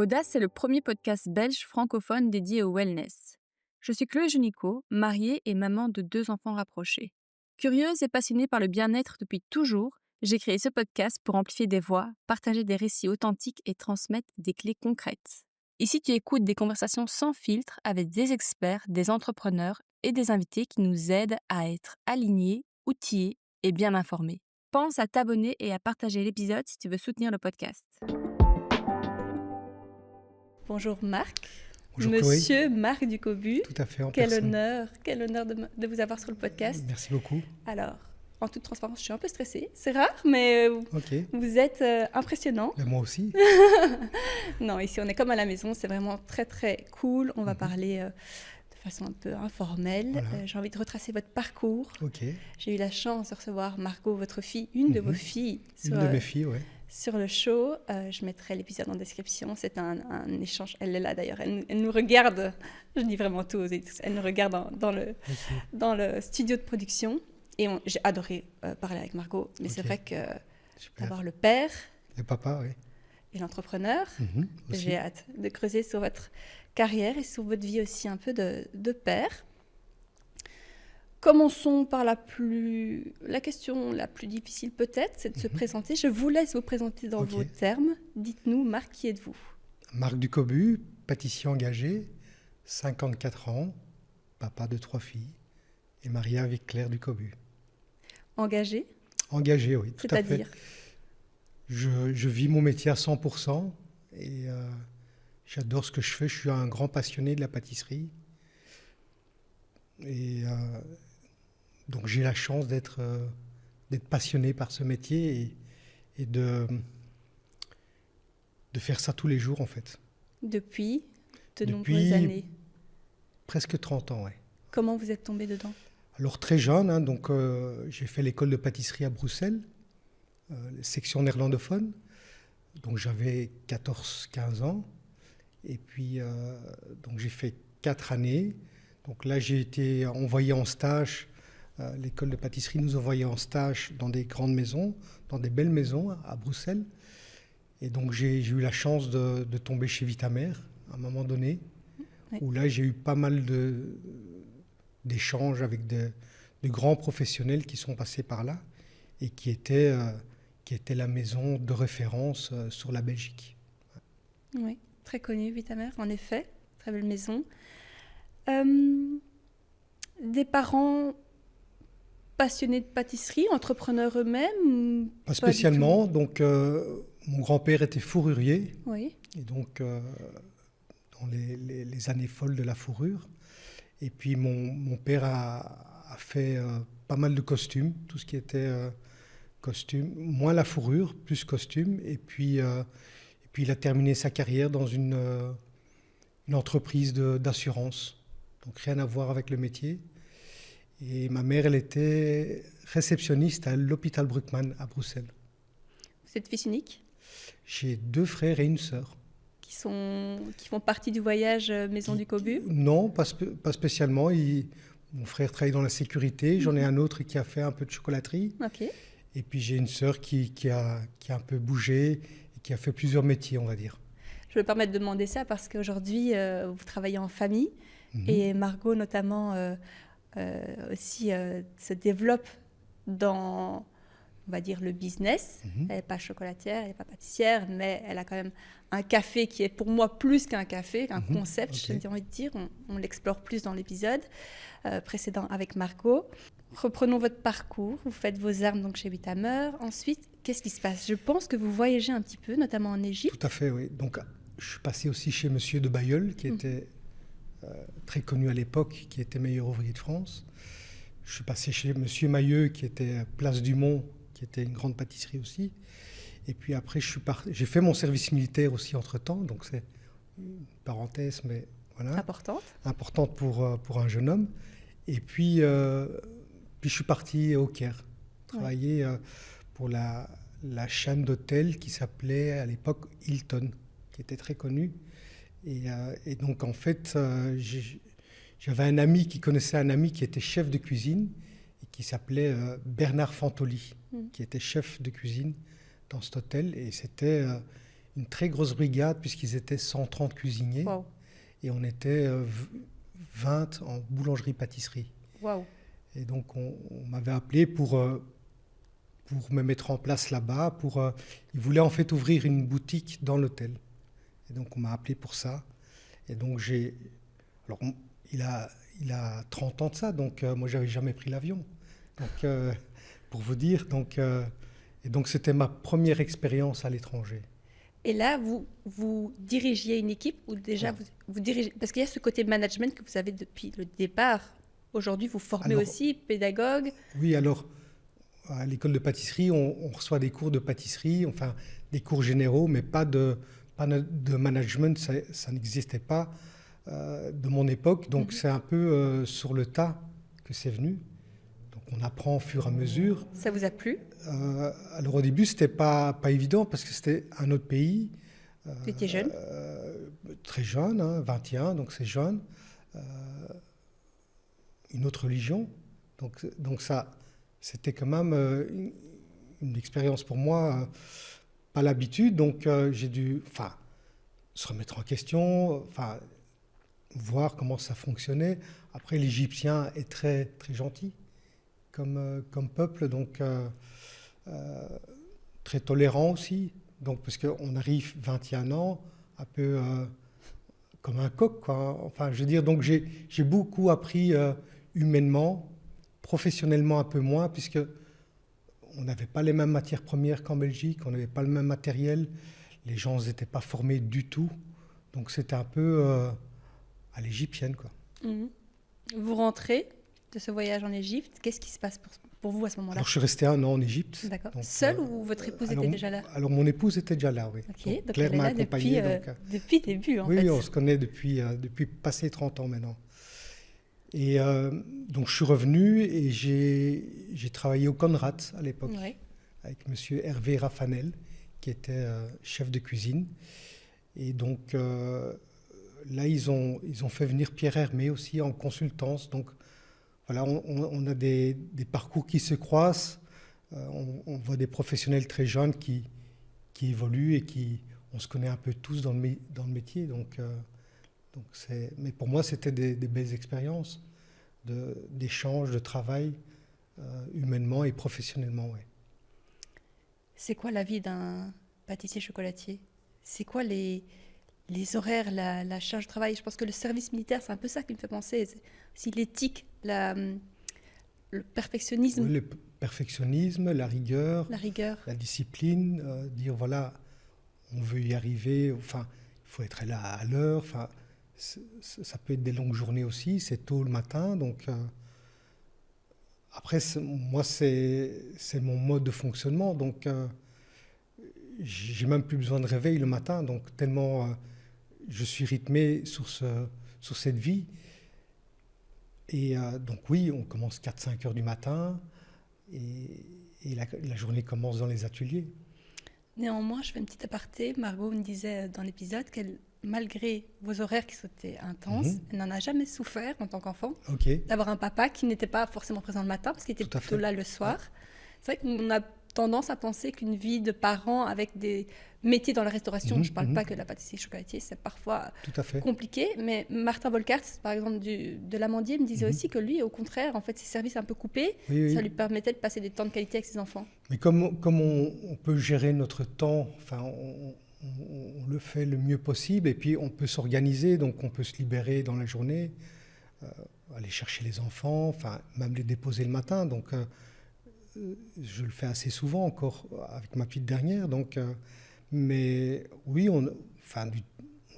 Audace, c'est le premier podcast belge francophone dédié au wellness. Je suis Chloé Junico, mariée et maman de 2 enfants rapprochés. Curieuse et passionnée par le bien-être depuis toujours, j'ai créé ce podcast pour amplifier des voix, partager des récits authentiques et transmettre des clés concrètes. Ici, tu écoutes des conversations sans filtre avec des experts, des entrepreneurs et des invités qui nous aident à être alignés, outillés et bien informés. Pense à t'abonner et à partager l'épisode si tu veux soutenir le podcast. Bonjour Marc. Bonjour Monsieur Chloé. Marc Ducobu. Tout à fait, en Quel personne. honneur de vous avoir sur le podcast. Merci beaucoup. Alors, en toute transparence, je suis un peu stressée. C'est rare, mais Ok. vous êtes impressionnant. Et moi aussi. Non, ici on est comme à la maison, c'est vraiment très très cool. On va parler de façon un peu informelle. Voilà. J'ai envie de retracer votre parcours. Ok. J'ai eu la chance de recevoir Margot, votre fille, une de vos filles, Une de mes filles, ouais. sur le show. Je mettrai l'épisode en description. C'est un échange. Elle est là d'ailleurs. Elle nous regarde. Je dis vraiment tout aux éditeurs. Elle nous regarde dans le studio de production. Et j'ai adoré parler avec Margot. Mais c'est vrai que Super. d'avoir le père Le papa, oui. et l'entrepreneur, Aussi. j'ai hâte de creuser sur votre carrière et sur votre vie aussi un peu de père. Commençons par la question la plus difficile peut-être, c'est de se présenter. Je vous laisse vous présenter dans Ok. vos termes. Dites-nous, Marc, qui êtes-vous ? Marc Ducobu, pâtissier engagé, 54 ans, papa de 3 filles, et marié avec Claire Ducobu. Engagé, Engagé, oui, tout à fait. c'est-à-dire Je vis mon métier à 100% et j'adore ce que je fais. Je suis un grand passionné de la pâtisserie. Et donc j'ai la chance d'être passionné par ce métier et de faire ça tous les jours en fait. depuis de Depuis- nombreuses années. Presque 30 ans, ouais. Comment vous êtes tombé dedans ? Alors très jeune, hein, donc j'ai fait l'école de pâtisserie à Bruxelles, section néerlandophone. Donc j'avais 14-15 ans. Et puis donc j'ai fait 4 années. Donc là j'ai été envoyé en stage. L'école de pâtisserie nous envoyait en stage dans des grandes maisons, dans des belles maisons à Bruxelles. Et donc j'ai eu la chance de tomber chez Vitamère à un moment donné, Oui. où là j'ai eu pas mal d'échanges avec de grands professionnels qui sont passés par là et qui étaient la maison de référence sur la Belgique. Oui, très connu, Vitamère, en effet. Très belle maison. Des parents passionnés de pâtisserie, entrepreneurs eux-mêmes ? Pas du spécialement. Donc mon grand-père était fourrurier Oui. et donc dans les années folles de la fourrure. Et puis mon père a fait pas mal de costumes, tout ce qui était costume, moins la fourrure, plus costume. Et puis il a terminé sa carrière dans une entreprise d'assurance. Donc rien à voir avec le métier. Et ma mère, elle était réceptionniste à l'hôpital Bruckmann à Bruxelles. Vous êtes fils unique ? J'ai 2 frères et une sœur. Qui font partie du voyage Maison du Cobu ? Non, pas spécialement. Mon frère travaille dans la sécurité. J'en ai un autre qui a fait un peu de chocolaterie. Ok. Et puis j'ai une sœur qui a un peu bougé et qui a fait plusieurs métiers, on va dire. Je me permets de demander ça parce qu'aujourd'hui, vous travaillez en famille et Margot, notamment, aussi se développe dans, on va dire, le business. Elle n'est pas chocolatière, elle n'est pas pâtissière, mais elle a quand même un café qui est pour moi plus qu'un café, qu'un concept, ok. j'ai envie de dire. On l'explore plus dans l'épisode précédent avec Margot. Reprenons votre parcours. Vous faites vos armes donc chez Vitameur. Ensuite, qu'est-ce qui se passe ? Je pense que vous voyagez un petit peu, notamment en Égypte. Tout à fait, oui. Donc je suis passé aussi chez Monsieur de Bailleul, qui était très connu à l'époque, qui était meilleur ouvrier de France. Je suis passé chez Monsieur Mailleux, qui était Place du Mont, qui était une grande pâtisserie aussi. Et puis après, j'ai fait mon service militaire aussi entre-temps, donc c'est une parenthèse, mais voilà, importante pour un jeune homme. Et puis je suis parti au Caire, travailler pour la chaîne d'hôtels qui s'appelait à l'époque Hilton, qui était très connue. Et donc en fait, j'avais un ami qui connaissait un ami qui était chef de cuisine et qui s'appelait Bernard Fantoli, qui était chef de cuisine dans cet hôtel. Et c'était une très grosse brigade, puisqu'ils étaient 130 cuisiniers. Wow. Et on était 20 en boulangerie-pâtisserie. Wow. Et donc, on m'avait appelé pour me mettre en place là-bas. Ils voulaient en fait ouvrir une boutique dans l'hôtel. Et donc, on m'a appelé pour ça. Et donc, alors, il a 30 ans de ça, donc moi, j'avais jamais pris l'avion. Donc, pour vous dire, et donc, c'était ma première expérience à l'étranger. Et là, vous dirigiez une équipe ou déjà vous dirigez... Parce qu'il y a ce côté management que vous avez depuis le départ. Aujourd'hui, vous formez aussi, pédagogue. Oui, alors, à l'école de pâtisserie, on reçoit des cours de pâtisserie, enfin, des cours généraux, mais pas de management, ça n'existait pas de mon époque. Donc, c'est un peu sur le tas que c'est venu. Donc, on apprend au fur et à mesure. Ça vous a plu? Alors, au début, c'était pas évident parce que c'était un autre pays. Vous étiez jeune? Très jeune, hein, 21, donc c'est jeune. Une autre religion. Donc ça, c'était quand même une expérience pour moi, pas l'habitude. Donc j'ai dû se remettre en question, voir comment ça fonctionnait. Après, l'Égyptien est très, très gentil comme peuple, donc très tolérant aussi. Donc, parce qu'on arrive 21 ans, un peu comme un coq, quoi. Enfin, je veux dire, donc j'ai beaucoup appris humainement, professionnellement un peu moins, puisque on n'avait pas les mêmes matières premières qu'en Belgique, on n'avait pas le même matériel, les gens n'étaient pas formés du tout. Donc c'était un peu à l'égyptienne, quoi. Mmh. Vous rentrez de ce voyage en Égypte, qu'est-ce qui se passe pour vous à ce moment-là? Alors je suis resté 1 an en Égypte. D'accord. Seul ou votre épouse était déjà là? Alors mon épouse était déjà là, oui. Ok, donc Claire elle est m'a là accompagné. depuis le début, en fait. Oui, on se connaît depuis passé 30 ans maintenant. Et donc je suis revenu et j'ai travaillé au Conrad à l'époque, avec monsieur Hervé Raffanel, qui était chef de cuisine. Et donc là, ils ont fait venir Pierre Hermé aussi en consultance. Donc voilà, on a des parcours qui se croisent. On voit des professionnels très jeunes qui évoluent et on se connaît un peu tous dans le métier. Donc mais pour moi, c'était des belles expériences d'échange, de travail, humainement et professionnellement. Ouais. C'est quoi la vie d'un pâtissier-chocolatier? C'est quoi les horaires, la charge de travail? Je pense que le service militaire, c'est un peu ça qui me fait penser. C'est aussi l'éthique, le perfectionnisme. Oui, le perfectionnisme, la rigueur, la discipline, dire voilà, on veut y arriver, enfin, il faut être là à l'heure, enfin, ça peut être des longues journées aussi, c'est tôt le matin, donc après, moi, c'est mon mode de fonctionnement, donc j'ai même plus besoin de réveil le matin, donc tellement je suis rythmé sur cette vie. Et donc oui, on commence 4-5 heures du matin et la journée commence dans les ateliers. Néanmoins, je fais une petite aparté. Margot me disait dans l'épisode qu'elle, malgré vos horaires qui étaient intenses, elle n'en a jamais souffert en tant qu'enfant d'avoir un papa qui n'était pas forcément présent le matin parce qu'il était plutôt là le soir. Ouais. C'est vrai qu'on a tendance à penser qu'une vie de parents avec des métiers dans la restauration, je ne parle pas que de la pâtisserie chocolatier, c'est parfois compliqué, mais Martin Volkart, par exemple de l'Amandier, me disait aussi que lui, au contraire, en fait, ses services un peu coupés, ça lui permettait de passer des temps de qualité avec ses enfants. Mais comme on peut gérer notre temps, enfin, on le fait le mieux possible et puis on peut s'organiser, donc on peut se libérer dans la journée, aller chercher les enfants, enfin, même les déposer le matin, donc je le fais assez souvent encore avec ma petite dernière, donc mais oui, on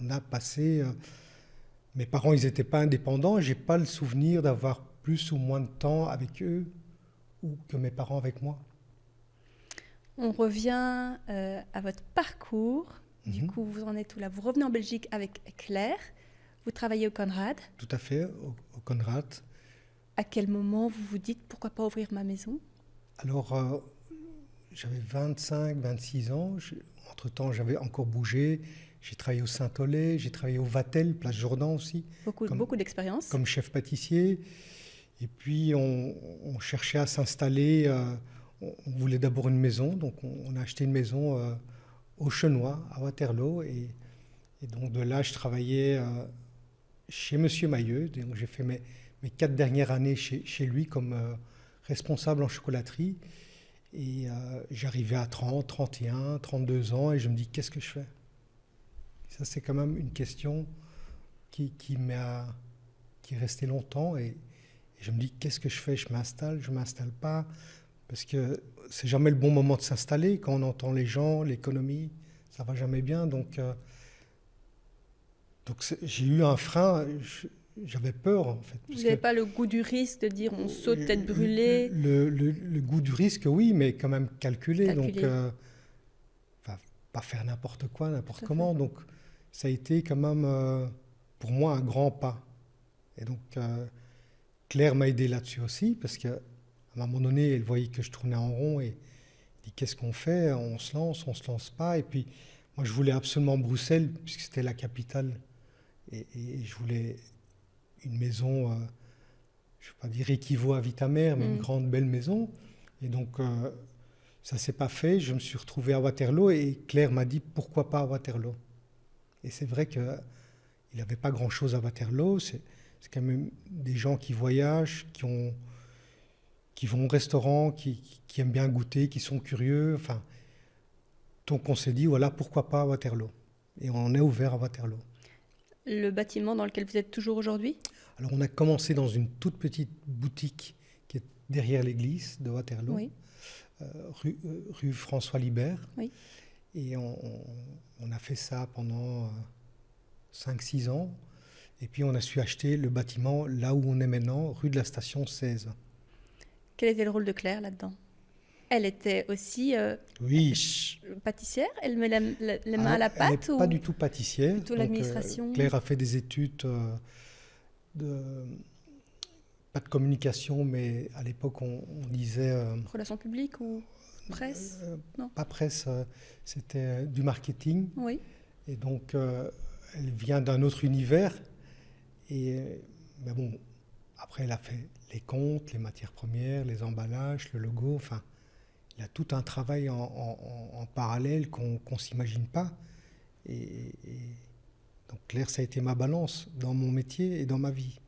a passé. Mes parents, ils n'étaient pas indépendants. J'ai pas le souvenir d'avoir plus ou moins de temps avec eux ou que mes parents avec moi. On revient à votre parcours. Du coup, vous en êtes où là? Vous revenez en Belgique avec Claire. Vous travaillez au Conrad. Tout à fait, au Conrad. À quel moment vous vous dites pourquoi pas ouvrir ma maison? Alors, j'avais 25, 26 ans. Entre-temps, j'avais encore bougé. J'ai travaillé au Saint-Olay, j'ai travaillé au Vatel, Place Jourdan aussi. Beaucoup d'expérience. Comme chef pâtissier. Et puis, on cherchait à s'installer. On voulait d'abord une maison. Donc, on a acheté une maison au Chenois, à Waterloo. Et donc de là, je travaillais chez Monsieur Mailleux. Donc j'ai fait mes 4 dernières années chez lui comme responsable en chocolaterie. Et j'arrivais à 30, 31, 32 ans et je me dis, qu'est-ce que je fais? Ça, c'est quand même une question qui est restée longtemps. Et je me dis, qu'est-ce que je fais? Je m'installe, je ne m'installe pas? Parce que c'est jamais le bon moment de s'installer. Quand on entend les gens, l'économie, ça ne va jamais bien. Donc j'ai eu un frein. J'avais peur, en fait. Vous n'avez pas le goût du risque de dire on saute tête brûlée? Le goût du risque, oui, mais quand même calculé. Calculé. Donc, pas faire n'importe quoi, n'importe comment. Donc, ça a été quand même, pour moi, un grand pas. Et donc, Claire m'a aidé là-dessus aussi, parce qu'à un moment donné, elle voyait que je tournais en rond et dit, qu'est-ce qu'on fait? On se lance pas. Et puis, moi, je voulais absolument Bruxelles, puisque c'était la capitale. Et je voulais une maison, je ne vais pas dire équivaut à Vitamer, mais une grande, belle maison. Et donc, ça ne s'est pas fait. Je me suis retrouvé à Waterloo et Claire m'a dit, pourquoi pas à Waterloo? Et c'est vrai qu'il n'avait pas grand-chose à Waterloo. C'est quand même des gens qui voyagent, qui vont au restaurant, qui aiment bien goûter, qui sont curieux. Enfin, donc, on s'est dit, voilà, pourquoi pas à Waterloo? Et on est ouvert à Waterloo. Le bâtiment dans lequel vous êtes toujours aujourd'hui? Alors, on a commencé dans une toute petite boutique qui est derrière l'église de Waterloo, Oui. Rue François Libert. Oui. Et on a fait ça pendant 5-6 ans. Et puis, on a su acheter le bâtiment là où on est maintenant, rue de la Station 16. Quel était le rôle de Claire là-dedans? Elle était aussi Oui. pâtissière? Elle met les mains à la pâte? Elle n'est pas du tout pâtissière. Plutôt Donc, l'administration? Claire a fait des études pas de communication, mais à l'époque, on disait... Relations publiques ou presse? Non. Pas presse, c'était du marketing. Oui. Et donc, elle vient d'un autre univers. Et ben bon, après, elle a fait les comptes, les matières premières, les emballages, le logo. Enfin, il y a tout un travail en parallèle qu'on ne s'imagine pas. Et donc, Claire, ça a été ma balance dans mon métier et dans ma vie.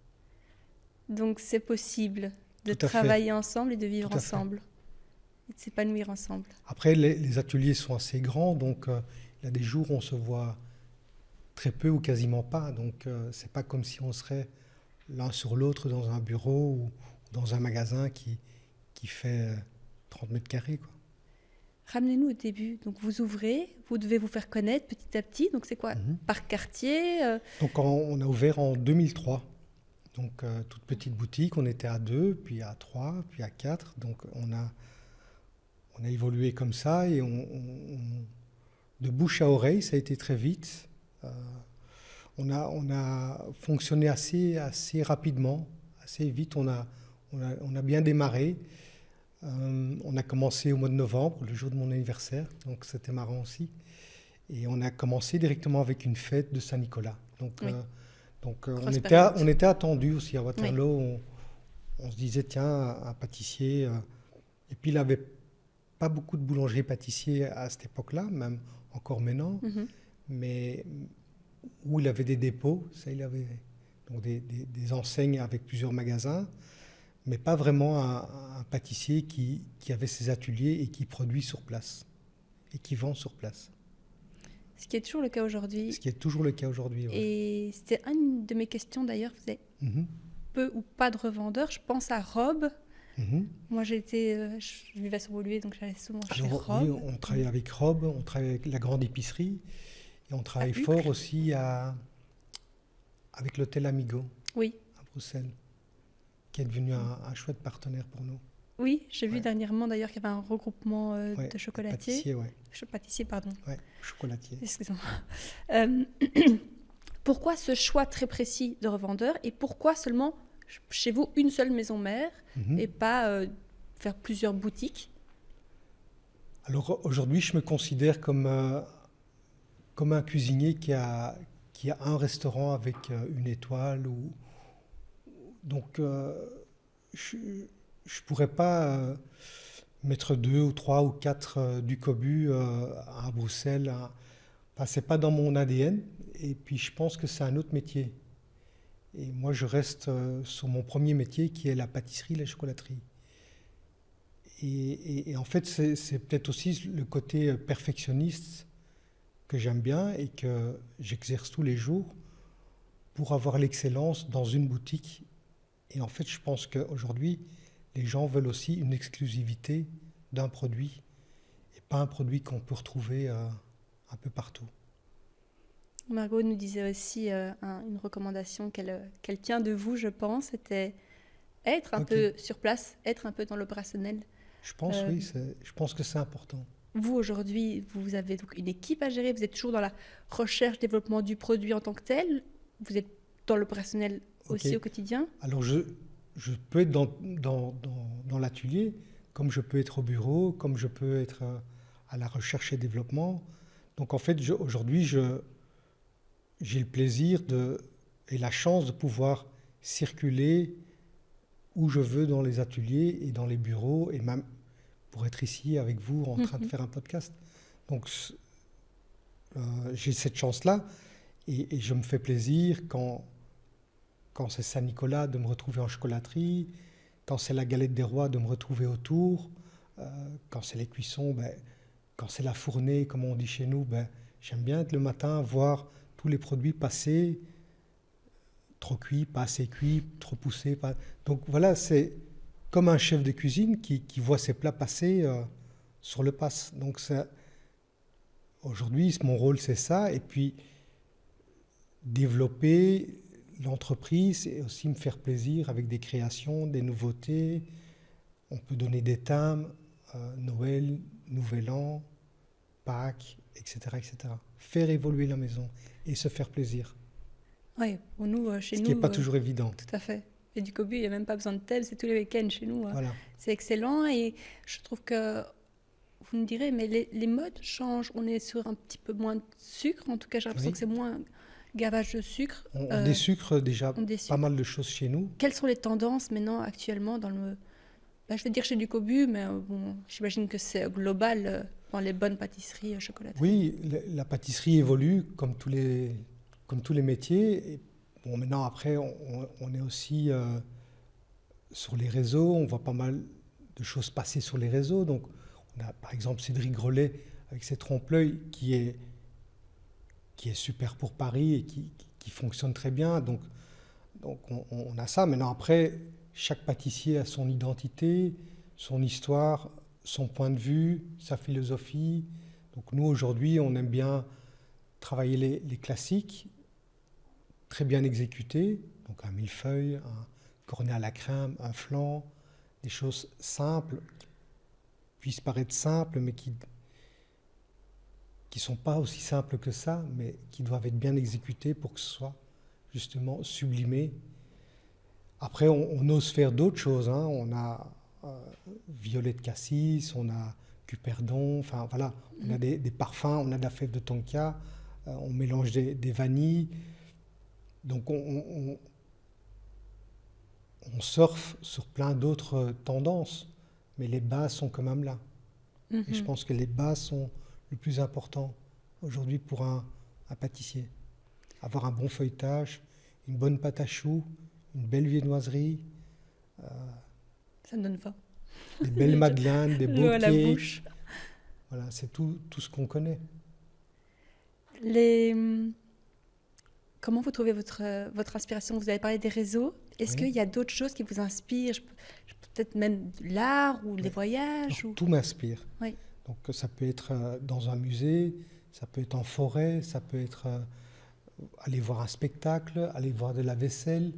Donc, c'est possible de Tout à travailler fait. ensemble et de vivre Tout à fait. ensemble, et de s'épanouir ensemble. Après, les ateliers sont assez grands, donc il y a des jours où on se voit très peu ou quasiment pas. Donc, c'est pas comme si on serait l'un sur l'autre dans un bureau ou dans un magasin qui fait 30 mètres carrés, quoi. Ramenez-nous au début. Donc, vous ouvrez, vous devez vous faire connaître petit à petit. Donc, c'est quoi? Par quartier? Donc, on a ouvert en 2003. Donc, toute petite boutique. On était à 2, puis à 3, puis à 4. Donc, on a évolué comme ça et de bouche à oreille, ça a été très vite. On a fonctionné assez rapidement, assez vite. On a bien démarré. On a commencé au mois de novembre, le jour de mon anniversaire, donc c'était marrant aussi. Et on a commencé directement avec une fête de Saint-Nicolas. Donc, oui. On était attendus aussi à Waterloo. Oui. On se disait, tiens, un pâtissier. Et puis, il n'avait pas beaucoup de boulangers-pâtissiers à cette époque-là, même encore maintenant. Mais où il avait des dépôts, ça, il avait donc des enseignes avec plusieurs magasins, mais pas vraiment un pâtissier qui avait ses ateliers et qui produit sur place et qui vend sur place. Ce qui est toujours le cas aujourd'hui. Ce qui est toujours le cas aujourd'hui, oui. Et c'était une de mes questions d'ailleurs, vous avez peu ou pas de revendeurs. Je pense à Rob. Moi, je vivais sur Woluwe, donc j'allais souvent chez Rob. Oui, on travaille avec Rob, on travaille avec la grande épicerie et on travaille fort aussi avec l'hôtel Amigo à Bruxelles, qui est devenu un chouette partenaire pour nous. Oui, j'ai vu dernièrement d'ailleurs qu'il y avait un regroupement de chocolatiers. Pâtissiers, oui. Pâtissiers, pardon. Oui, chocolatiers. Excusez-moi. Pourquoi ce choix très précis de revendeur et pourquoi seulement chez vous une seule maison mère et pas faire plusieurs boutiques? Alors aujourd'hui, je me considère comme un cuisinier qui a un restaurant avec une étoile. Donc, je ne pourrais pas mettre 2 ou 3 ou 4 du cobu à Bruxelles. C'est pas dans mon ADN. Et puis je pense que c'est un autre métier. Et moi, je reste sur mon premier métier qui est la pâtisserie, la chocolaterie. Et en fait, c'est peut-être aussi le côté perfectionniste que j'aime bien et que j'exerce tous les jours pour avoir l'excellence dans une boutique. Et en fait, je pense qu'aujourd'hui, les gens veulent aussi une exclusivité d'un produit et pas un produit qu'on peut retrouver un peu partout. Margot nous disait aussi une recommandation qu'elle tient de vous, je pense, c'était être un peu sur place, être un peu dans l'opérationnel. Je pense, oui, je pense que c'est important. Vous, aujourd'hui, vous avez donc une équipe à gérer, vous êtes toujours dans la recherche, développement du produit en tant que tel, vous êtes dans l'opérationnel aussi au quotidien. Alors, je peux être dans l'atelier, comme je peux être au bureau, comme je peux être à la recherche et développement. Donc, en fait, aujourd'hui, j'ai le plaisir et la chance de pouvoir circuler où je veux dans les ateliers et dans les bureaux, et même pour être ici avec vous en train de faire un podcast. Donc, j'ai cette chance-là, et je me fais plaisir quand c'est Saint-Nicolas de me retrouver en chocolaterie, quand c'est la galette des rois de me retrouver autour, quand c'est les cuissons, quand c'est la fournée, comme on dit chez nous, j'aime bien être le matin, voir tous les produits passés, trop cuits, pas assez cuits, trop poussés. Donc voilà, c'est comme un chef de cuisine qui voit ses plats passer sur le passe. Donc aujourd'hui, mon rôle, c'est ça. Et puis, développer l'entreprise et aussi me faire plaisir avec des créations, des nouveautés. On peut donner des thèmes, Noël, Nouvel An, Pâques, etc., etc. Faire évoluer la maison et se faire plaisir. Oui, pour nous, chez nous... Ce qui n'est pas toujours évident. Tout à fait. Et du cobu, il n'y a même pas besoin de tel, c'est tous les week-ends chez nous. Voilà. C'est excellent et je trouve que, vous me direz, mais les modes changent. On est sur un petit peu moins de sucre, en tout cas j'ai l'impression que c'est moins gavage de sucre. On désucre déjà pas mal de choses chez nous. Quelles sont les tendances maintenant, actuellement, dans le... je vais dire chez du cobu, mais bon, j'imagine que c'est global dans les bonnes pâtisseries chocolateries. Oui, la pâtisserie évolue comme tous les métiers. Et bon, maintenant, après, on est aussi sur les réseaux. On voit pas mal de choses passer sur les réseaux. Donc, on a par exemple Cédric Grolet avec ses trompe-l'œil qui est super pour Paris et qui fonctionne très bien. Donc on a ça. Maintenant, après, chaque pâtissier a son identité, son histoire, son point de vue, sa philosophie. Donc nous, aujourd'hui, on aime bien travailler les classiques, très bien exécutés. Donc un millefeuille, un cornet à la crème, un flan, des choses simples, qui puissent paraître simples, mais qui sont pas aussi simples que ça, mais qui doivent être bien exécutées pour que ce soit justement sublimé. Après, on ose faire d'autres choses. Hein. On a violet de cassis, on a cuperdon, enfin voilà, on a des parfums, on a de la fève de tonka, on mélange des vanilles. Donc on surfe sur plein d'autres tendances, mais les bases sont quand même là. Et je pense que les bases sont le plus important aujourd'hui pour un pâtissier. Avoir un bon feuilletage, une bonne pâte à choux, une belle viennoiserie. Ça me donne faim. Des belles madeleines, des beaux l'eau à la cakes. bouche. Voilà, c'est tout ce qu'on connaît. Comment vous trouvez votre inspiration? Vous avez parlé des réseaux. Est-ce qu'il y a d'autres choses qui vous inspirent? Peut-être même l'art ou les voyages? Tout m'inspire. Oui. Donc ça peut être dans un musée, ça peut être en forêt, ça peut être aller voir un spectacle, aller voir de la vaisselle,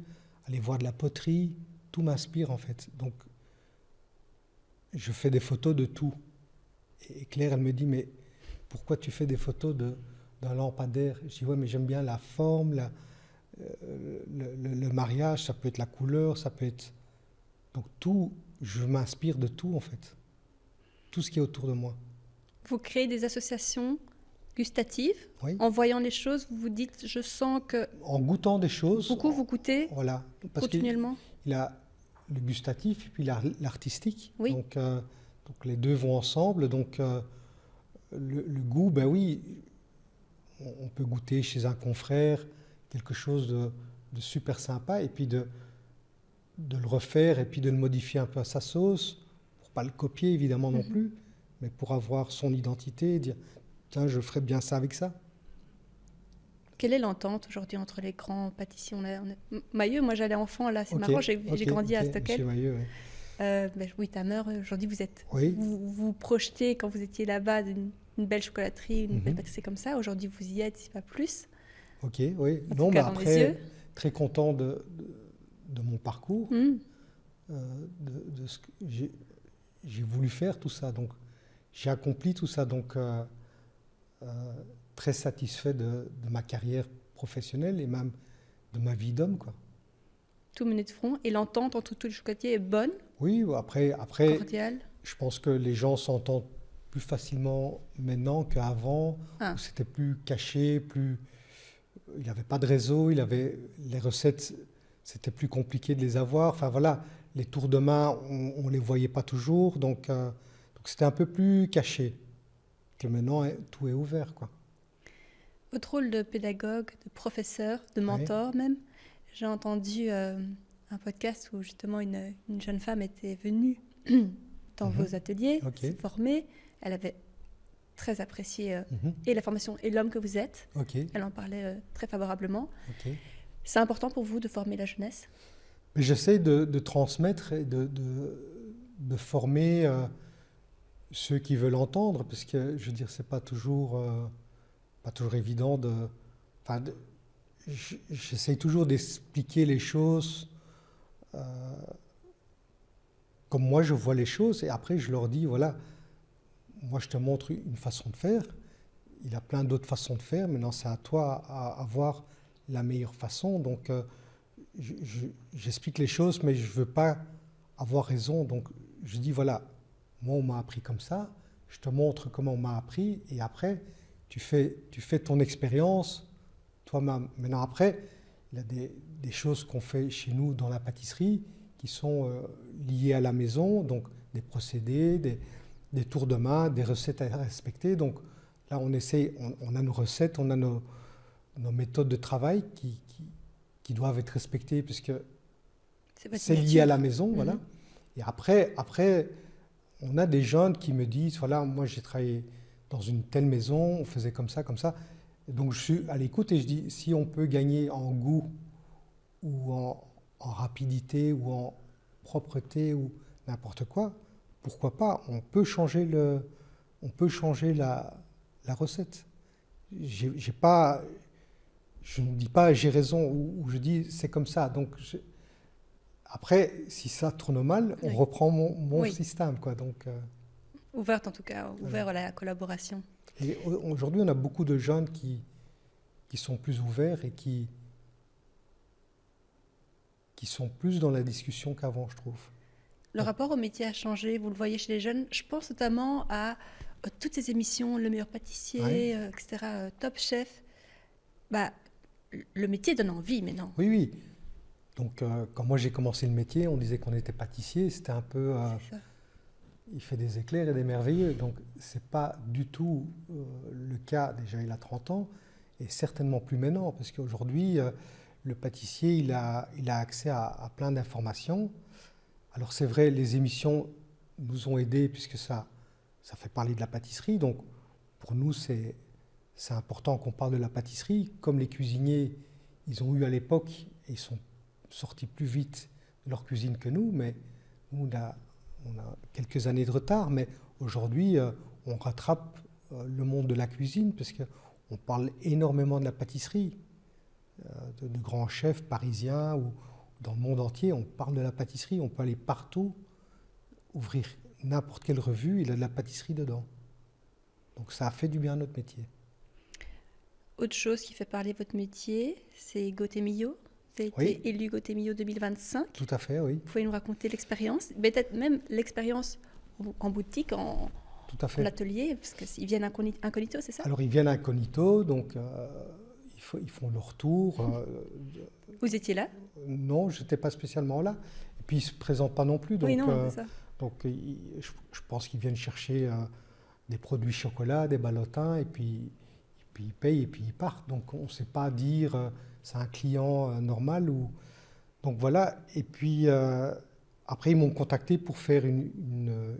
aller voir de la poterie. Tout m'inspire en fait. Donc je fais des photos de tout. Et Claire, elle me dit, mais pourquoi tu fais des photos d'un lampadaire? Je dis, ouais, mais j'aime bien la forme, le mariage, ça peut être la couleur, ça peut être... Donc tout, je m'inspire de tout en fait. Tout ce qui est autour de moi. Vous créez des associations gustatives. Oui. En voyant les choses, vous vous dites, je sens que... En goûtant des choses. Beaucoup, vous goûtez voilà, parce continuellement. Il a le gustatif et puis l'artistique. Oui. Donc Donc les deux vont ensemble. Donc le goût, ben oui, on peut goûter chez un confrère quelque chose de super sympa et puis de le refaire et puis de le modifier un peu à sa sauce, pour pas le copier évidemment non plus, mais pour avoir son identité et dire tiens, je ferais bien ça avec ça. Quelle est l'entente aujourd'hui entre les grands pâtissiers? Mailleux, moi j'allais enfant là, c'est marrant, j'ai grandi à Stockel. Mailleux, oui. Oui, ta mère, aujourd'hui Oui. vous projetez quand vous étiez là-bas d'une belle chocolaterie, une belle pâtisserie comme ça. Aujourd'hui vous y êtes, si pas plus. Ok, oui. En Non, tout mais cas, dans mes après, yeux. très content de mon parcours, de ce que j'ai voulu faire tout ça. Donc, j'ai accompli tout ça. Donc, très satisfait de ma carrière professionnelle et même de ma vie d'homme, quoi. Tout mené de front. Et l'entente entre tous les chocolatiers est bonne, Oui, après, cordiale. je pense que les gens s'entendent plus facilement maintenant qu'avant, où c'était plus caché, il n'y avait pas de réseau, les recettes, c'était plus compliqué de les avoir. Enfin voilà, les tours de main, on ne les voyait pas toujours, donc c'était un peu plus caché. Que maintenant, tout est ouvert, quoi. Votre rôle de pédagogue, de professeur, de mentor même, j'ai entendu un podcast où justement une jeune femme était venue dans vos ateliers, se former. Elle avait très apprécié et la formation et l'homme que vous êtes. Elle en parlait très favorablement. C'est important pour vous de former la jeunesse? Mais j'essaie de transmettre et de former ceux qui veulent entendre, parce que je veux dire, c'est pas toujours évident j'essaie toujours d'expliquer les choses comme moi je vois les choses, et après je leur dis voilà, moi je te montre une façon de faire, il y a plein d'autres façons de faire, maintenant c'est à toi à avoir la meilleure façon. Donc j'explique les choses, mais je ne veux pas avoir raison. Donc je dis voilà, moi on m'a appris comme ça, je te montre comment on m'a appris, et après tu fais ton expérience toi-même. Maintenant après, il y a des choses qu'on fait chez nous dans la pâtisserie qui sont liées à la maison, donc des procédés, des tours de main, des recettes à respecter. Donc là on essaie, on a nos recettes, on a nos méthodes de travail qui doivent être respectées, puisque c'est lié à la maison, voilà. Et après, on a des jeunes qui me disent, voilà, moi j'ai travaillé dans une telle maison, on faisait comme ça, comme ça. Et donc je suis à l'écoute et je dis, si on peut gagner en goût ou en rapidité ou en propreté ou n'importe quoi, pourquoi pas? On peut changer la recette. Je ne dis pas j'ai raison, ou je dis c'est comme ça. Donc après, si ça tourne mal, on reprend mon système, quoi. Donc ouverte en tout cas, ouvert à la collaboration. Et aujourd'hui, on a beaucoup de jeunes qui sont plus ouverts et qui sont plus dans la discussion qu'avant, je trouve. Le rapport au métier a changé, vous le voyez chez les jeunes. Je pense notamment à toutes ces émissions, Le meilleur pâtissier, etc., Top Chef. Le métier donne envie maintenant. Oui. Donc, quand moi j'ai commencé le métier, on disait qu'on était pâtissier. C'était un peu... il fait des éclairs et des merveilleux. Donc, ce n'est pas du tout le cas. Déjà, il a 30 ans. Et certainement plus maintenant. Parce qu'aujourd'hui, le pâtissier, il a accès à plein d'informations. Alors, c'est vrai, les émissions nous ont aidés puisque ça fait parler de la pâtisserie. Donc, pour nous, c'est important qu'on parle de la pâtisserie. Comme les cuisiniers, ils ont eu à l'époque, et ils sont sortis plus vite de leur cuisine que nous, mais nous, on a quelques années de retard. Mais aujourd'hui, on rattrape le monde de la cuisine parce qu'on parle énormément de la pâtisserie. De grands chefs parisiens ou dans le monde entier, on parle de la pâtisserie. On peut aller partout, ouvrir n'importe quelle revue, il y a de la pâtisserie dedans. Donc ça a fait du bien à notre métier. Autre chose qui fait parler votre métier, c'est Gotemio. Vous avez été élu Gotemio 2025. Tout à fait, oui. Vous pouvez nous raconter l'expérience, peut-être même l'expérience en boutique, en atelier, parce qu'ils viennent incognito, c'est ça? Alors, ils viennent incognito, donc ils font leur tour. Vous étiez là? Non, je n'étais pas spécialement là. Et puis, ils ne se présentent pas non plus. Donc, oui, non, c'est ça. Donc, je pense qu'ils viennent chercher des produits chocolat, des ballotins, et puis ils payent et puis ils partent. Donc, on ne sait pas dire c'est un client normal ou... Donc, voilà. Et puis, après, ils m'ont contacté pour faire une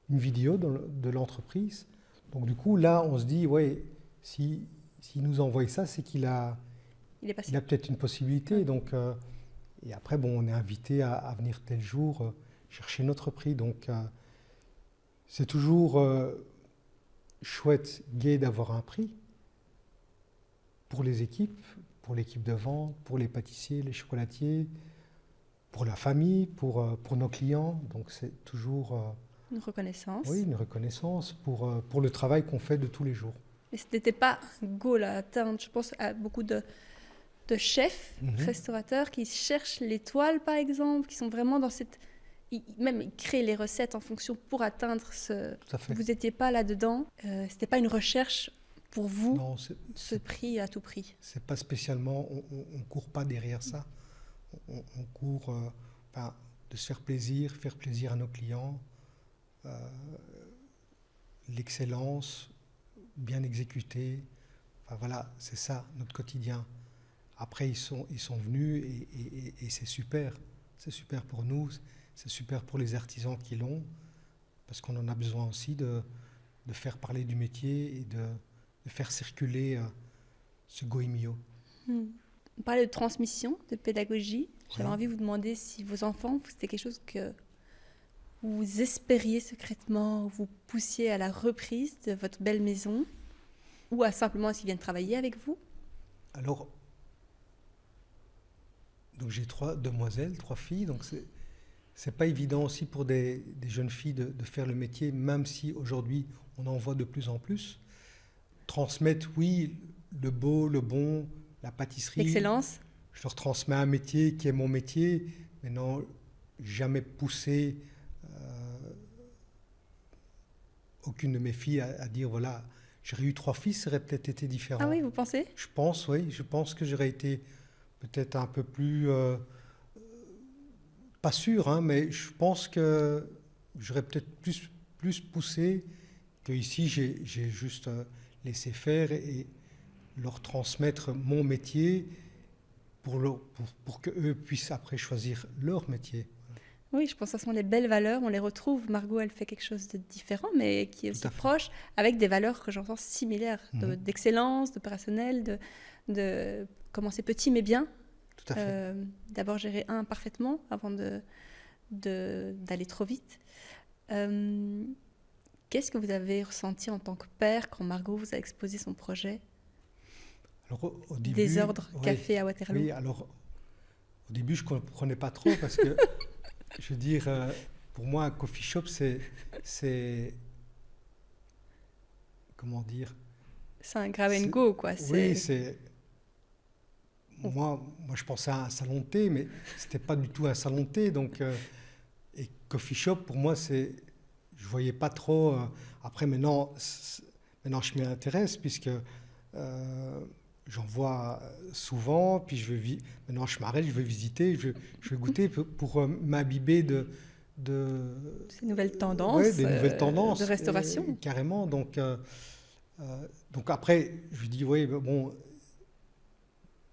vidéo de l'entreprise. Donc, du coup, là, on se dit, ouais, s'il nous envoie ça, c'est qu'il a peut-être une possibilité. Ouais. Donc, et après, bon, on est invité à venir tel jour chercher notre prix. Donc, c'est toujours chouette, gai d'avoir un prix pour les équipes, pour l'équipe de vente, pour les pâtissiers, les chocolatiers, pour la famille, pour nos clients. Donc, c'est toujours Une reconnaissance. une reconnaissance pour le travail qu'on fait de tous les jours. Et ce n'était pas un goal à atteindre. Je pense à beaucoup de chefs, restaurateurs qui cherchent l'étoile, par exemple, qui sont vraiment dans cette... Même ils créent les recettes en fonction pour atteindre ce... Tout à fait. Vous n'étiez pas là-dedans. Ce n'était pas une recherche pour vous, Non, ce prix à tout prix. c'est pas spécialement... On ne court pas derrière ça. On court de se faire plaisir à nos clients, l'excellence, bien exécutée. Enfin, voilà, c'est ça, notre quotidien. Après, ils sont venus et c'est super. C'est super pour nous, c'est super pour les artisans qui l'ont, parce qu'on en a besoin aussi de faire parler du métier et de faire circuler ce goemio. On parlait de transmission, de pédagogie. J'avais Oui. envie de vous demander si vos enfants, c'était quelque chose que vous espériez secrètement, ou vous poussiez à la reprise de votre belle maison, ou à simplement s'ils viennent travailler avec vous. Alors, donc j'ai 3 demoiselles, 3 filles, donc c'est pas évident aussi pour des jeunes filles de faire le métier, même si aujourd'hui on en voit de plus en plus. Transmettre, oui, le beau, le bon, la pâtisserie. L'excellence. Je leur transmets un métier qui est mon métier, mais non, jamais poussé aucune de mes filles à dire, voilà, j'aurais eu 3 filles, ça aurait peut-être été différent. Ah oui, vous pensez? Je pense, oui, je pense que j'aurais été peut-être un peu plus... pas sûr, hein, mais je pense que j'aurais peut-être plus poussé qu'ici, j'ai juste laissé faire et leur transmettre mon métier pour qu'eux puissent après choisir leur métier. Oui, je pense que ce sont les belles valeurs, on les retrouve. Margot, elle fait quelque chose de différent, mais qui est aussi proche, avec des valeurs que j'entends similaires, d'excellence, d'opérationnel, de commencer petit mais bien. Tout à fait. D'abord gérer parfaitement avant d'aller trop vite. Qu'est-ce que vous avez ressenti en tant que père quand Margot vous a exposé son projet? Alors, au début, Désordre café à Waterloo. Oui, alors au début je ne comprenais pas trop parce que je veux dire, pour moi un coffee shop c'est comment dire? C'est un grab and go, quoi. Oui, c'est... Moi, je pensais à un salon de thé, mais c'était pas du tout un salon de thé. Donc, et coffee shop, pour moi, je voyais pas trop. Après, maintenant, je m'y intéresse puisque j'en vois souvent. Puis maintenant, je m'arrête, je veux visiter, je veux goûter pour m'imbiber de ces nouvelles tendances, des nouvelles tendances de restauration. Carrément. Donc après, je dis oui, bon.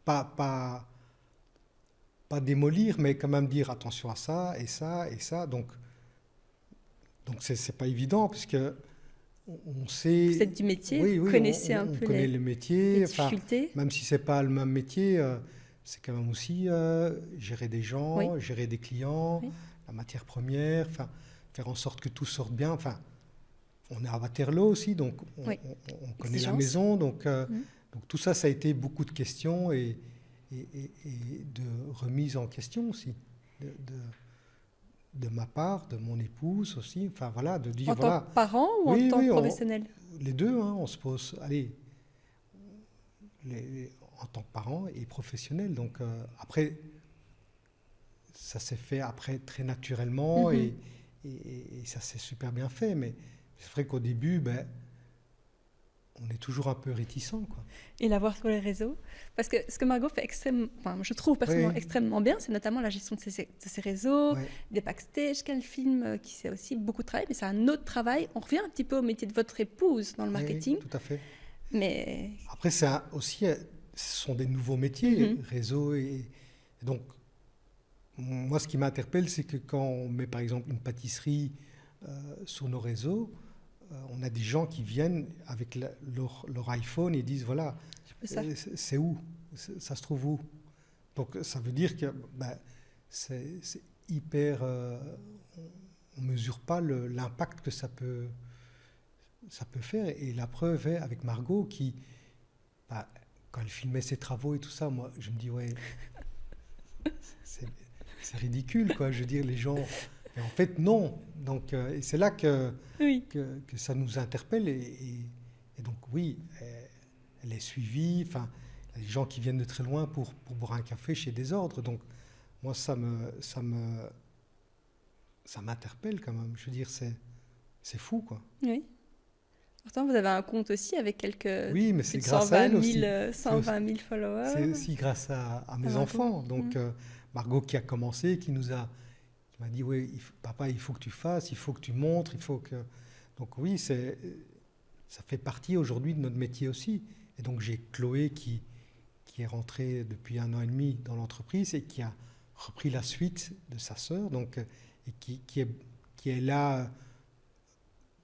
Pas démolir, mais quand même dire attention à ça et ça et ça. Donc c'est pas évident puisque on sait. Vous êtes du métier, oui, vous connaissez un peu connaît le métier. les difficultés. Même si c'est pas le même métier, c'est quand même aussi gérer des gens, gérer des clients, la matière première, faire en sorte que tout sorte bien. Enfin, on est à Waterloo aussi, donc on connaît la maison, donc tout ça, ça a été beaucoup de questions et de remise en question aussi, de ma part, de mon épouse aussi. Enfin voilà, de dire en tant que parent ou en tant que professionnel? Les deux, hein, on se pose. Allez, en tant que parent et professionnel. Donc après, ça s'est fait après très naturellement et ça s'est super bien fait. Mais c'est vrai qu'au début, on est toujours un peu réticent, quoi. Et la voir sur les réseaux. Parce que ce que Margot fait je trouve personnellement extrêmement bien, c'est notamment la gestion de ces réseaux, des backstage qu'elle filme, qui c'est aussi beaucoup de travail, mais c'est un autre travail. On revient un petit peu au métier de votre épouse dans le marketing. Oui, tout à fait. Mais... Après, ce sont des nouveaux métiers, réseau. Et donc, moi, ce qui m'interpelle, c'est que quand on met, par exemple, une pâtisserie sur nos réseaux, on a des gens qui viennent avec leur iPhone et disent, voilà, c'est où? Ça se trouve où? Donc, ça veut dire que c'est hyper... on ne mesure pas l'impact que ça peut faire. Et la preuve est avec Margot qui, quand elle filmait ses travaux et tout ça, moi, je me dis, ouais, c'est ridicule, quoi. Je veux dire, les gens... Et en fait, non. Donc, et c'est là que ça nous interpelle. Et donc, oui, elle est suivie. Enfin, il y a des gens qui viennent de très loin pour boire un café chez Désordre. Donc, moi, ça m'interpelle quand même. Je veux dire, c'est fou, quoi. Oui. Pourtant, vous avez un compte aussi avec quelques... Oui, mais c'est grâce à elle aussi. 120 000 followers. C'est aussi grâce à mes enfants. Donc, Margot qui a commencé, qui m'a dit, oui, papa, il faut que tu fasses, il faut que tu montres, il faut que... Donc oui, ça fait partie aujourd'hui de notre métier aussi. Et donc j'ai Chloé qui est rentrée depuis 1 an et demi dans l'entreprise et qui a repris la suite de sa sœur, donc, et qui est là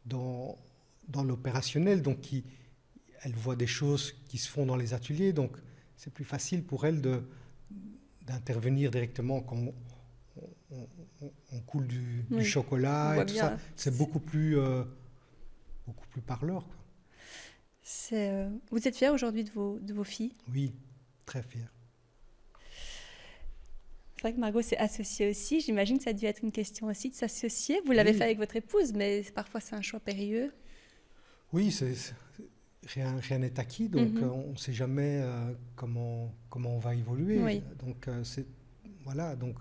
dans l'opérationnel, donc elle voit des choses qui se font dans les ateliers, donc c'est plus facile pour elle d'intervenir directement quand on coule du chocolat et tout ça. C'est beaucoup plus parleur, quoi. Vous êtes fière aujourd'hui de vos filles? Oui, très fière. C'est vrai que Margot s'est associée aussi. J'imagine que ça a dû être une question aussi de s'associer. Vous l'avez fait avec votre épouse, mais parfois c'est un choix périlleux. Oui, rien n'est acquis, donc on ne sait jamais comment on va évoluer. Oui. Donc voilà, donc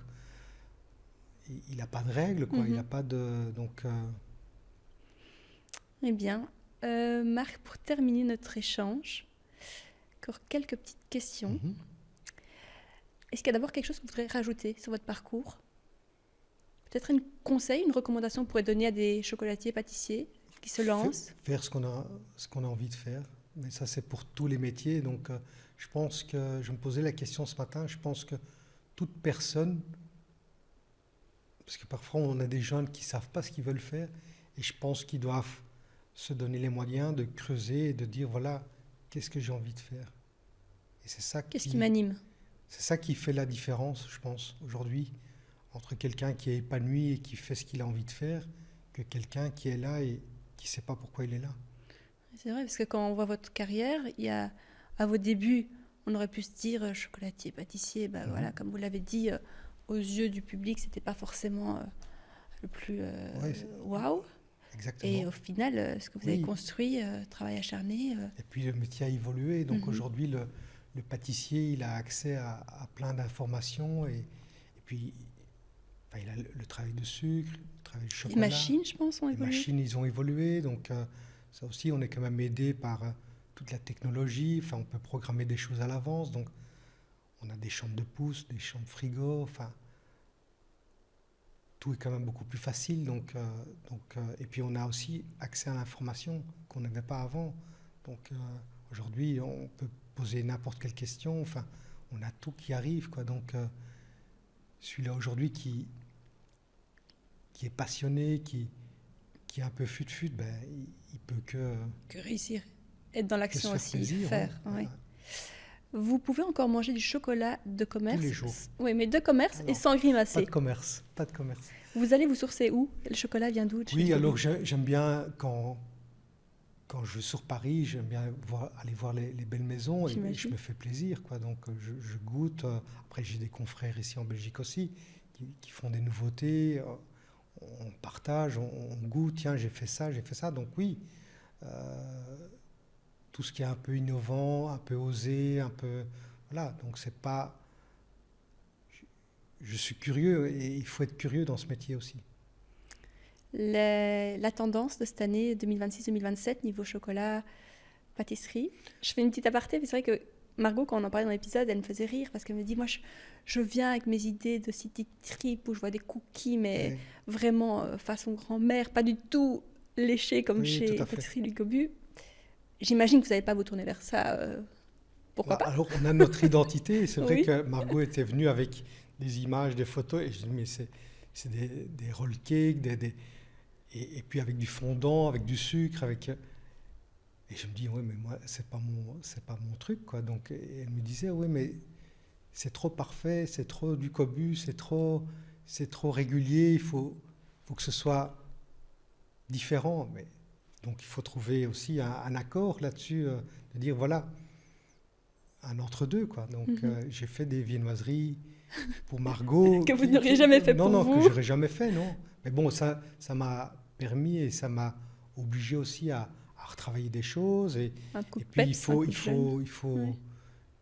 il n'a pas de règles, quoi. Il n'a pas de... Donc, Eh bien, Marc, pour terminer notre échange, encore quelques petites questions. Est-ce qu'il y a d'abord quelque chose que vous voudrez rajouter sur votre parcours? Peut-être un conseil, une recommandation pour donner à des chocolatiers, pâtissiers qui se lancent? Faire ce qu'on a envie de faire. Mais ça, c'est pour tous les métiers. Donc, je pense que... Je me posais la question ce matin. Je pense que toute personne... Parce que parfois, on a des jeunes qui ne savent pas ce qu'ils veulent faire. Et je pense qu'ils doivent se donner les moyens de creuser et de dire, voilà, qu'est-ce que j'ai envie de faire? Et c'est ça Qu'est-ce qui m'anime? C'est ça qui fait la différence, je pense, aujourd'hui, entre quelqu'un qui est épanoui et qui fait ce qu'il a envie de faire, que quelqu'un qui est là et qui ne sait pas pourquoi il est là. C'est vrai, parce que quand on voit votre carrière, il y a, à vos débuts, on aurait pu se dire chocolatier, pâtissier, voilà, comme vous l'avez dit, aux yeux du public, c'était pas forcément le plus waouh. Exactement. Et au final, ce que vous avez construit, travail acharné. Et puis le métier a évolué, donc aujourd'hui le pâtissier, il a accès à plein d'informations et puis il a le travail de sucre, le travail de chocolat. Les machines, je pense, ont évolué. Les machines, ils ont évolué, donc ça aussi, on est quand même aidé par toute la technologie. Enfin, on peut programmer des choses à l'avance, donc on a des chambres de pouces, des chambres frigo, enfin, tout est quand même beaucoup plus facile. Donc, et puis on a aussi accès à l'information qu'on n'avait pas avant. Donc aujourd'hui, on peut poser n'importe quelle question. Enfin, on a tout qui arrive, quoi. Donc celui-là aujourd'hui qui est passionné, qui est un peu fut-fut, il peut que réussir, être dans l'action aussi, plaisir, faire. Ouais. Ouais. Vous pouvez encore manger du chocolat de commerce? Tous les jours. Oui, mais de commerce et sans grimacer. Pas de commerce, pas de commerce. Vous allez vous sourcer où? Le chocolat vient d'où? Oui, alors j'aime bien, quand je vais sur Paris, j'aime bien aller voir les belles maisons et je me fais plaisir, quoi. Donc je goûte. Après, j'ai des confrères ici en Belgique aussi qui font des nouveautés. On partage, on goûte. Tiens, j'ai fait ça. Donc oui, tout ce qui est un peu innovant, un peu osé, un peu... Voilà, donc c'est pas... Je suis curieux et il faut être curieux dans ce métier aussi. La tendance de cette année 2026-2027, niveau chocolat, pâtisserie. Je fais une petite aparté, mais c'est vrai que Margot, quand on en parlait dans l'épisode, elle me faisait rire parce qu'elle me dit, moi, je viens avec mes idées de city trip où je vois des cookies, mais vraiment façon grand-mère, pas du tout léchés comme chez Pâtisserie du Cobu. J'imagine que vous n'allez pas vous tourner vers ça. Pourquoi pas? Alors, on a notre identité. C'est vrai que Margot était venue avec des images, des photos, et je dis, mais c'est des roll cakes, et puis avec du fondant, avec du sucre, et je me dis, oui, mais moi, c'est pas mon truc, quoi. Donc, et elle me disait, oui, mais c'est trop parfait, c'est trop du Cobu, c'est trop régulier, il faut que ce soit différent. Mais, donc, il faut trouver aussi un accord là-dessus, de dire, voilà, un entre-deux, quoi. Donc, j'ai fait des viennoiseries pour Margot. Que vous n'auriez jamais fait pour vous. Non, que j'aurais jamais fait, non. Mais bon, ça m'a permis et ça m'a obligé aussi à retravailler des choses. Et puis, il faut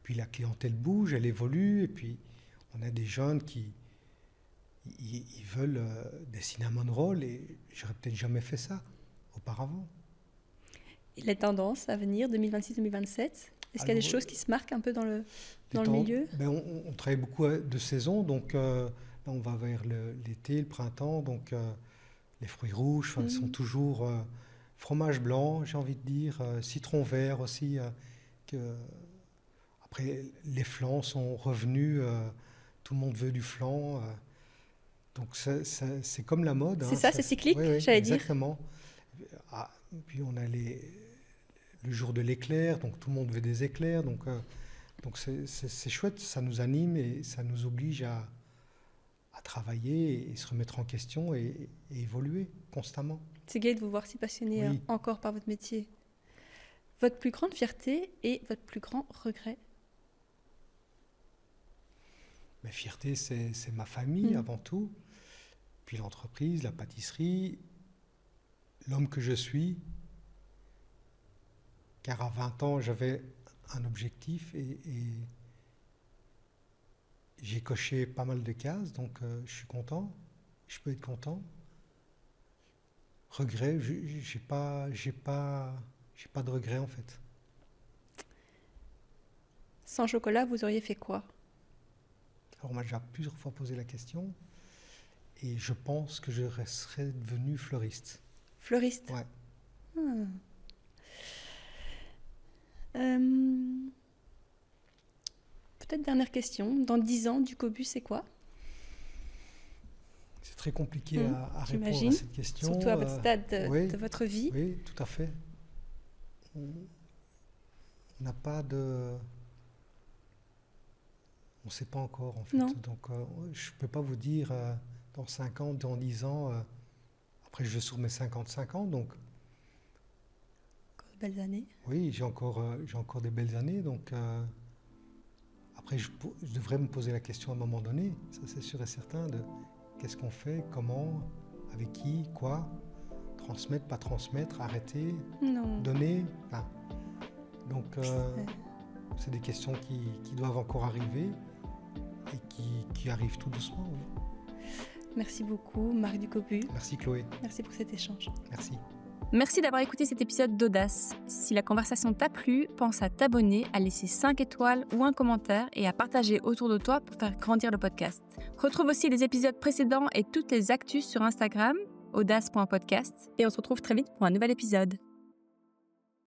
puis la clientèle bouge, elle évolue. Et puis, on a des jeunes qui ils veulent des cinnamon rolls et j'aurais peut-être jamais fait ça auparavant. Et les tendances à venir, 2026-2027, est-ce qu'il y a des choses qui se marquent un peu dans le milieu? On travaille beaucoup de saison, donc là on va vers l'été, le printemps, donc les fruits rouges sont toujours fromage blanc, j'ai envie de dire, citron vert aussi. Après, les flans sont revenus, tout le monde veut du flan, donc c'est comme la mode. C'est ça, c'est cyclique, oui, j'allais exactement. Dire. Puis on a le jour de l'éclair, donc tout le monde veut des éclairs, donc c'est chouette, ça nous anime et ça nous oblige à travailler et se remettre en question et évoluer constamment. C'est gai de vous voir si passionné encore par votre métier. Votre plus grande fierté et votre plus grand regret? Ma fierté, c'est ma famille avant tout, puis l'entreprise, la pâtisserie, l'homme que je suis, car à 20 ans, j'avais un objectif et j'ai coché pas mal de cases, donc je suis content, je peux être content. Regret, j'ai pas de regret en fait. Sans chocolat, vous auriez fait quoi? Alors on m'a déjà plusieurs fois posé la question et je pense que je serais devenu fleuriste. Fleuriste? Ouais. Peut-être dernière question. Dans 10 ans, du Cobu, c'est quoi? C'est très compliqué à répondre à cette question. Surtout à votre stade de votre vie. Oui, tout à fait. On n'a pas de... On ne sait pas encore, en fait. Non. Donc, je ne peux pas vous dire dans 5 ans, dans 10 ans... après, je vais sur mes 55 ans, donc... Encore de belles années. Oui, j'ai encore des belles années, donc... après, je devrais me poser la question à un moment donné, ça c'est sûr et certain, de qu'est-ce qu'on fait, comment, avec qui, quoi, transmettre, pas transmettre, arrêter, donner... Enfin, donc, c'est des questions qui doivent encore arriver et qui arrivent tout doucement. Oui. Merci beaucoup, Marc du Cobu. Merci, Chloé. Merci pour cet échange. Merci. Merci d'avoir écouté cet épisode d'Audace. Si la conversation t'a plu, pense à t'abonner, à laisser 5 étoiles ou un commentaire et à partager autour de toi pour faire grandir le podcast. Retrouve aussi les épisodes précédents et toutes les actus sur Instagram, audace.podcast, et on se retrouve très vite pour un nouvel épisode.